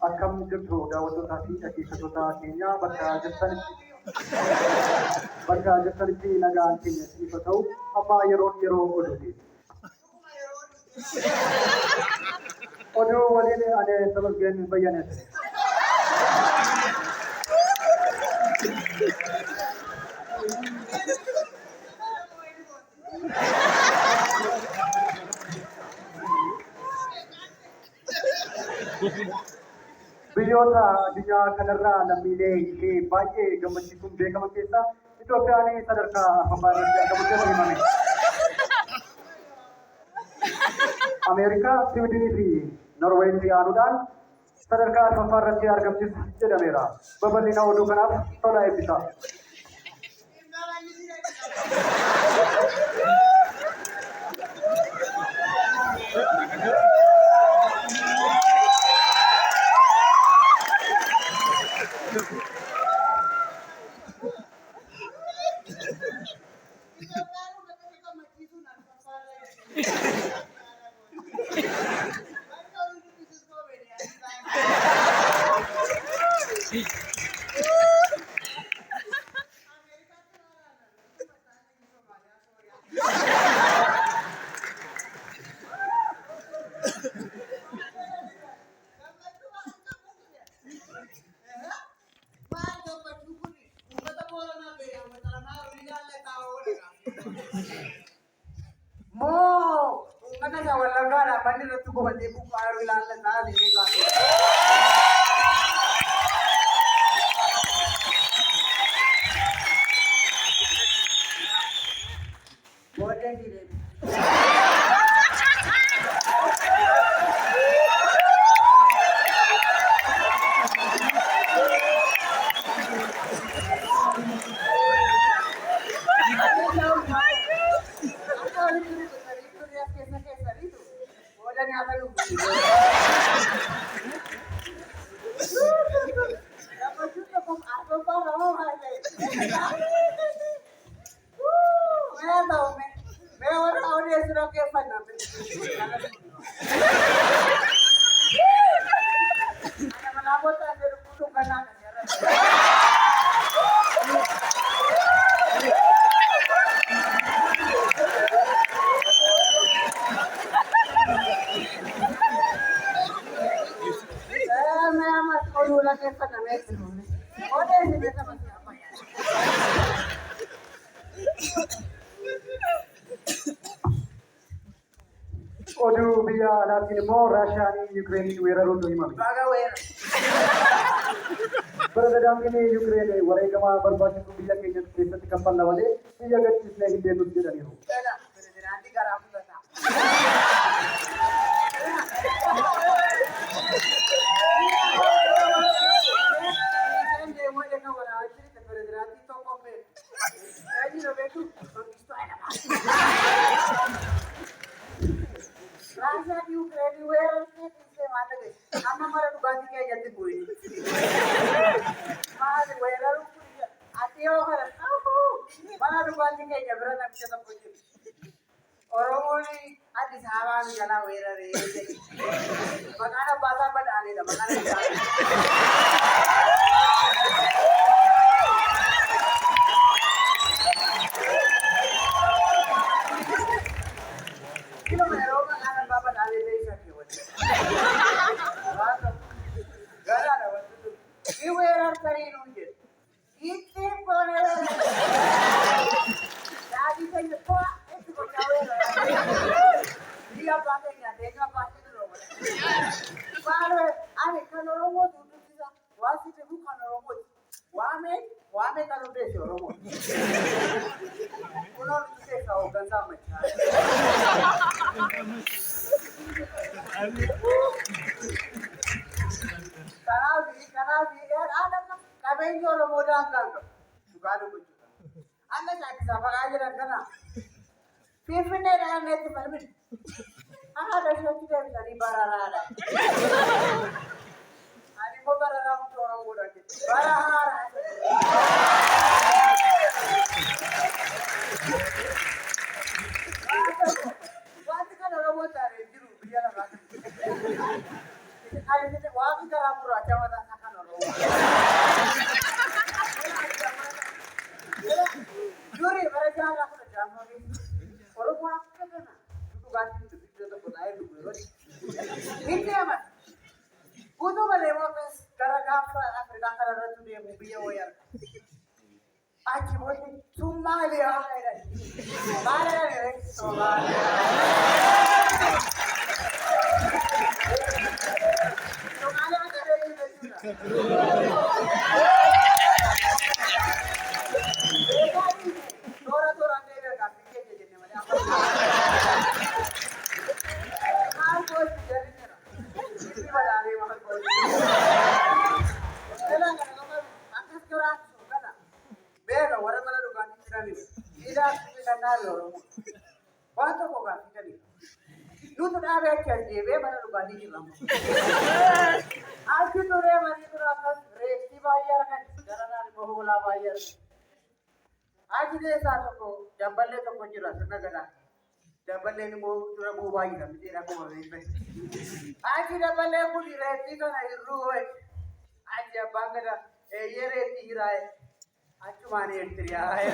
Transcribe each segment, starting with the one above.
Akkam jirtu daawwattootaa fi dhaggeeffattoota keenya bakka jirtanitti nagaan keenya isiniif haa ta'u. Amma yeroo oduuti. Oduu waliin ani Tamasgeen Bayyanee ture. Biyyoota addunyaa kanarraa lammiilee ishee baay'ee gammachiisuun beekaman keessaa Itoophiyaan sadarkaa afuraffaa irratti argamutti himame. Ameerikaa, Siwiidinii fi Norweeyitti aanuudhaan sadarkaa arfaffaa irratti argamtis jedhameera. Babal'ina oduu kanaaf tola eebbisa. Makanya walangara bandit itu gua bantu buku air wilayah sana di juga. Boleh di deh. Oduu biyya alaatiin immoo Raashiyaan Yukireeniin weeraruutu himame. Pirezidaantiin Yukireen wareegama barbaachisu biyya keenya keessatti kaffalla malee biyya gadhiisnee hin deemnu jedhaniiru. Pirezidaantii garaa fudhata. Oromoni ati sahabat jala werare. Makana bahasa badane dah, makana. Kilo mana orang anak bapa dale deh sakit wajib. Gara ada waktu tu. Ini werar cari nunjuk. Itu pun ada. Jadi saya cepat. Dia pakainya, dia pakai dulu. Baru, ada kalau robot itu bisa, wasit itu bukan robot. Wame kalau dia robot. Kalau kita tahu kan sama. Karena ada kan, kami itu robot angkat. Juga ada pun juga. Anda cakap siapa aja dan kena. Pifine dah net permit. Ada sesuatu yang dari barara. Ani mau barara orang muda kita. Barara. Duri berjalan aku jamu ni. Orang pun aku kena. Itu ganti itu itu pun air dulu. Ini apa? Kudu berlewat gara-gara Afrika karena tu dia mobil oyar. Aji boleh cuma lihat aja. Mana ni? Somalia. Somalia ada di mana? Tora ni ada kat sini je mana? Aku jadi ni. Ini malah ni mahal boleh. Jalan kalau angkat kurang suka na. Bega orang mana dugaan ni. Tidak kita nalar. Waktu kau kan kita ni. Lu tu dah bekerja je, mana dugaan ni lam. Aku tu mana tu akan resi bayar kan. Jalan ni bohula bayar. Aku ni satu ko jambal le tu kau jelas negara. Jambal le ni boh bayar kan. Mesti aku mau ini. Aku jambal le pun resi kan iru. Aku bangga ye resi hirai. Aku mana entry ay.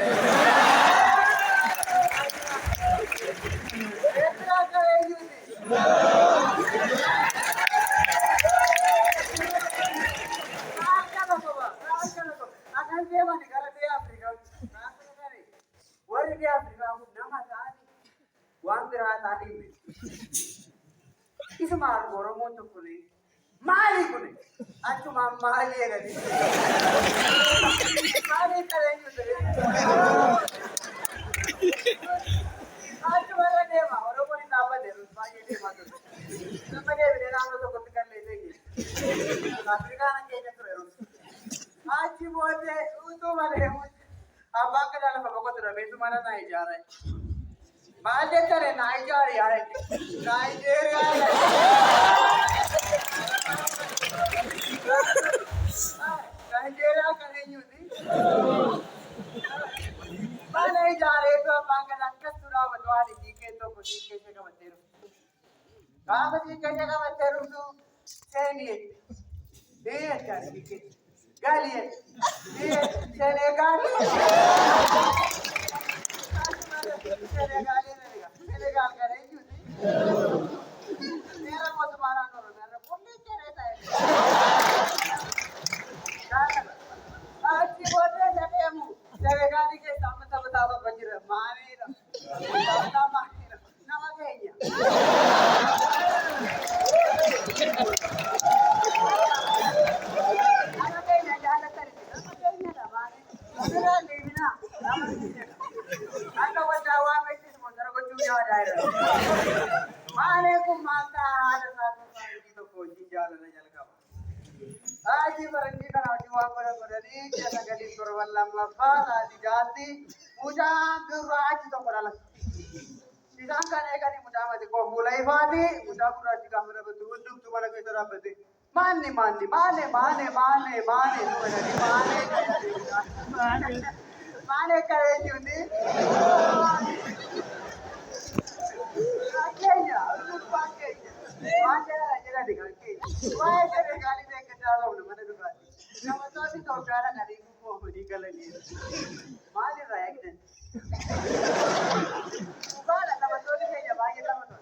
Entry aja ini. Akan dia mana kalau dia Afrika. Wari dia Afrika aku nama tadi. Wang dia tadi. Isu malu orang montu kuni. Mali kuni. Aku mali ya kan. Mali keren juga. Aku mana dia mah orang pun ini apa deh. Bagi dia mah tu. Nama dia bila nama tu kau tekan lagi. Afrika nak kena terus. Aku boleh itu mana dia. Abang kenal apa kau tu dah betul mana naik jalan. Mali terus naik jalan ya. Naik jalan. Nigeria kene nyuti. Mana jare to mangala kasura wadwari dike to ko dike se ka materu. Kaam dike se ka materu tu seni. Acha dike. Gali. Sene gali. Sene gali रहेगा. Sene gal करे nyuti. मेरा मत मारा करो मेरा बोलने क्या रहता है आज की बोलते जाते हम जगह के सामने सब बताओ बजर मारे ना मारे ना मगे या ana kai na jala tare na kai na मारे मेरा लेना ana wata wa mai tis mo tara ko juya wa dai मारे को माता हाल साथ तो को जल न जल का आजी बरंगी करा जुआ पर बरनी जला गली सुरवल्ला मफाल आदि जाति पूजा गुरु आज तो कराला सीधा करने का नहीं मुझा मत को बुलाई फादी मुझा पूरा जी का मेरा बतू दुख तुम्हारा के तरह बते माने माने माने माने माने माने माने माने करे जुनी Kenya, lupa Kenya. Mana aja dengan Kenya. Wah, jadi kali saya kenal orang mana tu kan. Nama tu si tahu cara kali aku mau berikan lagi. Mana raya kita. Bukan, nama tu ni Kenya, bahaya nama tu.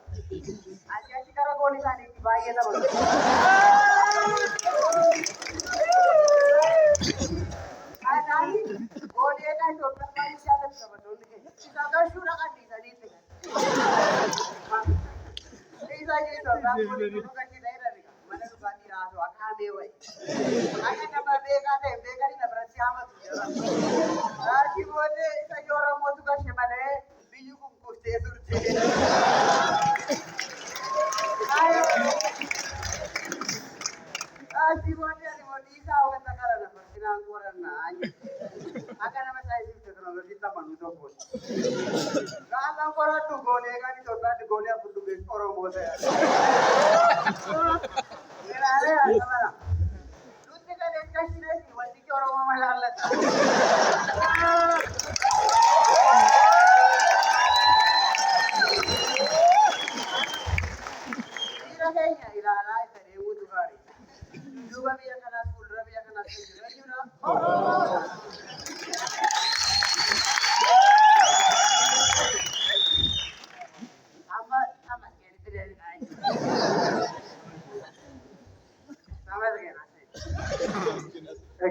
Aja sekarang kau ni sana ni bahaya nama tu. Ada ni, kau dia kan tu pernah siapa nama tu ni. Kita kan sudah kan di sana ni. Isa gitu, kamu dulu kan kita ini kan, mana tu kan dia tu akan dewa. Akan nama bega deh, bega ni nak berarti amat tu. Lagi boleh, saya orang mau tu kan siapa deh, biju kumkus tetur tetur. Ayo, lagi boleh ni mau Isa orang tak ada nak bersinar orang nak. Akan nama saya itu kalau kita manusia pun. Kalau korang tu gole kan itu kan gole apa tu guys orang bodoh ya. Mana ada ya mana? Lucu kan ekasi ni, wajib orang mama lalat. Ira kayaknya ira lah itu ni udah kari. Juga biar kena school, biar kena school. Jadi na.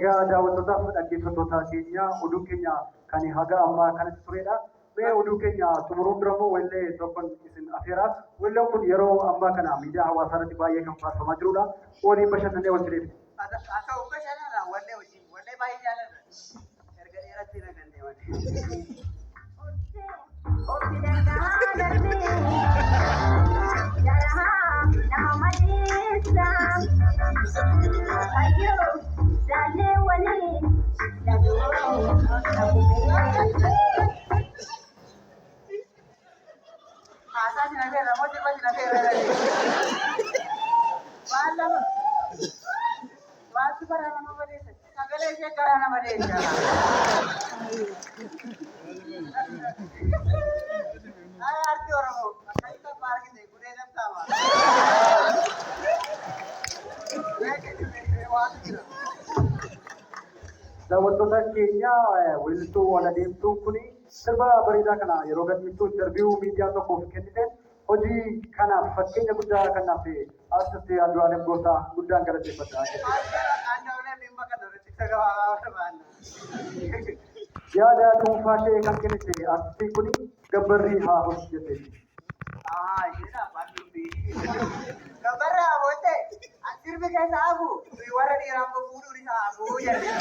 Egaa daawwattootaaf dhaggeeffattoota keenya oduu keenya kan haga ammaa kanatti turedha. Mee oduu keenya xumuruun dura immoo wallee tokkoon isin afeera. Walleen kun yeroo ammaa kana miidiyaa hawaasaa irratti baay'ee kan faarfamaa jirudha. Waliin bashannanee wal jireenya. Haa ta'u bashannana wallee wajjin wallee baay'ee jaalladha. Erga dheeratti na gandee daawwattoota keenya weellistuu wal adeemtuun kun sirba bareedaa kana yeroo gadhiiftuu interviiyuu miidiyaa tokkoof kenniteen hojii kanaaf fakkeenya guddaa kanaaf artistii Andu'aalem Gosaa guddaan galateeffadha. Yaada dhuunfaa ishee kan kennite artistiin kun gabbarrii haa hojjete. Gabbarri haa hojjete. Sirbi keessa hafu warra dhiiraa fuudhuun isaa hafu jedhe.